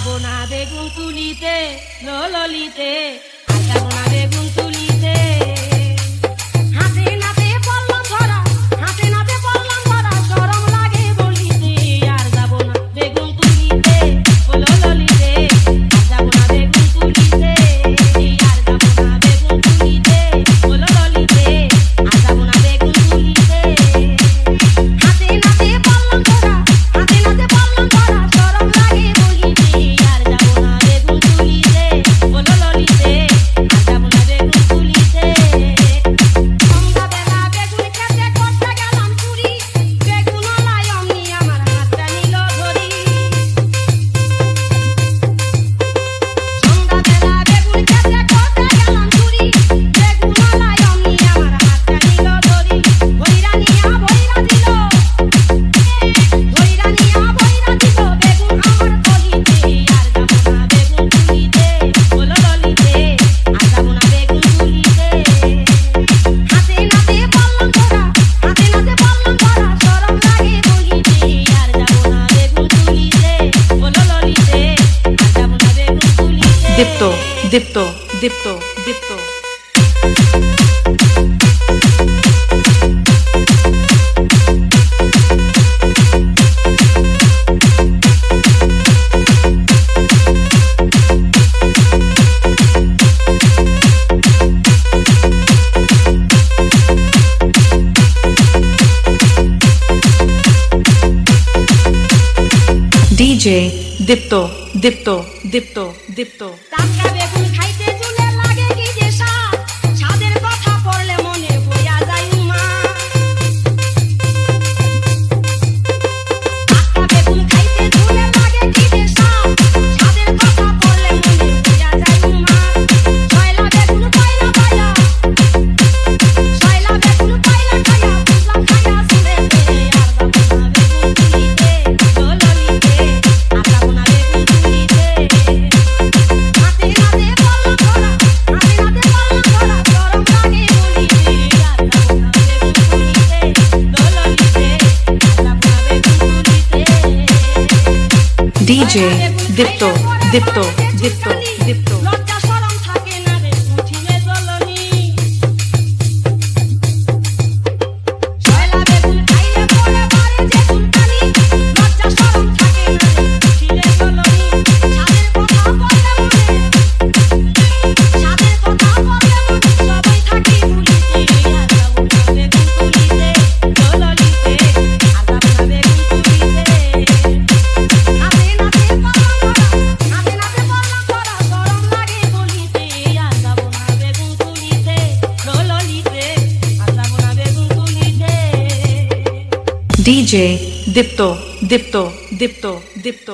যাব না বেগুন তুলিতে ললিতে, আর যাব না বেগুন তুলিতে। হাতে নাতে পড়লাম ধরা, হাতে নাতে পড়লাম ধরা, শরম লাগে বলিতে, আর যাব না বেগুন তুলিতে ললিতে, আর যাব না বেগুন তুলিতে, আর যাব না বেগুন তুলিতে ললিতে, আর যাব না বেগুন তুলিতে। হাতে নাতে পড়লাম ধরা, হাতে নাতে পড়লাম ধরা, শরম লাগে বলিতে, আর যাব না বেগুন তুলিতে ললিতে, আর যাব না বেগুন তুলিতে। সন্ধ্যাবেলা বেগুন খেতে করতে গেলাম চুরি, বেগুনওয়ালা অমনি আমার হাতটা নিল ধরি। সন্ধ্যাবেলা বেগুন খেতে করতে গেলাম চুরি, বেগুনওয়ালা অমনি আমার হাতটা নিল ধরি। ভইরা নিয়া ভইরা দিল, ভইরা নিয়া ভইরা দিল বেগুন আমার থলিতে, আর যাব না বেগুন তুলিতে ললিতে, আর যাব না বেগুন তুলিতে। হাতে নাতে পড়লাম ধরা, হাতে নাতে পড়লাম ধরা, শরম লাগে বলিতে, আর যাব না বেগুন তুলিতে ললিতে, আর যাব না বেগুন তুলিতে। দীপ্ত দীপ্ত দীপ্ত দীপ্ত ডিজে দীপ্ত দীপ্ত দীপ্ত দীপ্ত টাটকা বেগুন খাইতে চুলে লাগে কি যে স্বাদ, স্বাদের কথা পড়লে মনে হইয়া যায় উমা। টাটকা বেগুন খাইতে চুলে লাগে কি যে স্বাদ, স্বাদের কথা পড়লে মনে হইয়া যায় উমা। ছয়লা বেগুন পাইলা পাইলা, ছয়লা বেগুন পাইলা খাইয়া, বুঝলাম খাইয়া সুরেতে, আর যাব না বেগুন তুলিতে ললিতে, আর যাব না বেগুন তুলিতে। হাতে নাতে পড়লাম ধরা, হাতে নাতে পড়লাম ধরা, শরম লাগে বলিতে, আর যাব না বেগুন তুলিতে ললিতে, আর যাব না বেগুন তুলিতে। ডিজে দীপ্ত দীপ্ত দীপ্ত দীপ্ত লজ্জা শরম থাকে না রে উঠিলে জ্বলনি। ছয়লা বেগুন খাইলে পরে বাড়ে যে চুলকানি, লজ্জা শরম থাকে না রে উঠিলে জ্বলনি। ছাদের কথা বললে মনে, ছাদের কথা বললে মনে, সবাই থাকি ভুলিতে, আর যাব না বেগুন তুলিতে ললিতে, আর যাব না বেগুন তুলিতে। হাতে নাতে পড়লাম ধরা, হাতে নাতে পড়লাম ধরা, শরম লাগে বলিতে, আর যাব না বেগুন তুলিতে ললিতে, আর যাব না বেগুন তুলিতে। ডিজে দীপ্ত দীপ্ত দীপ্ত দীপ্ত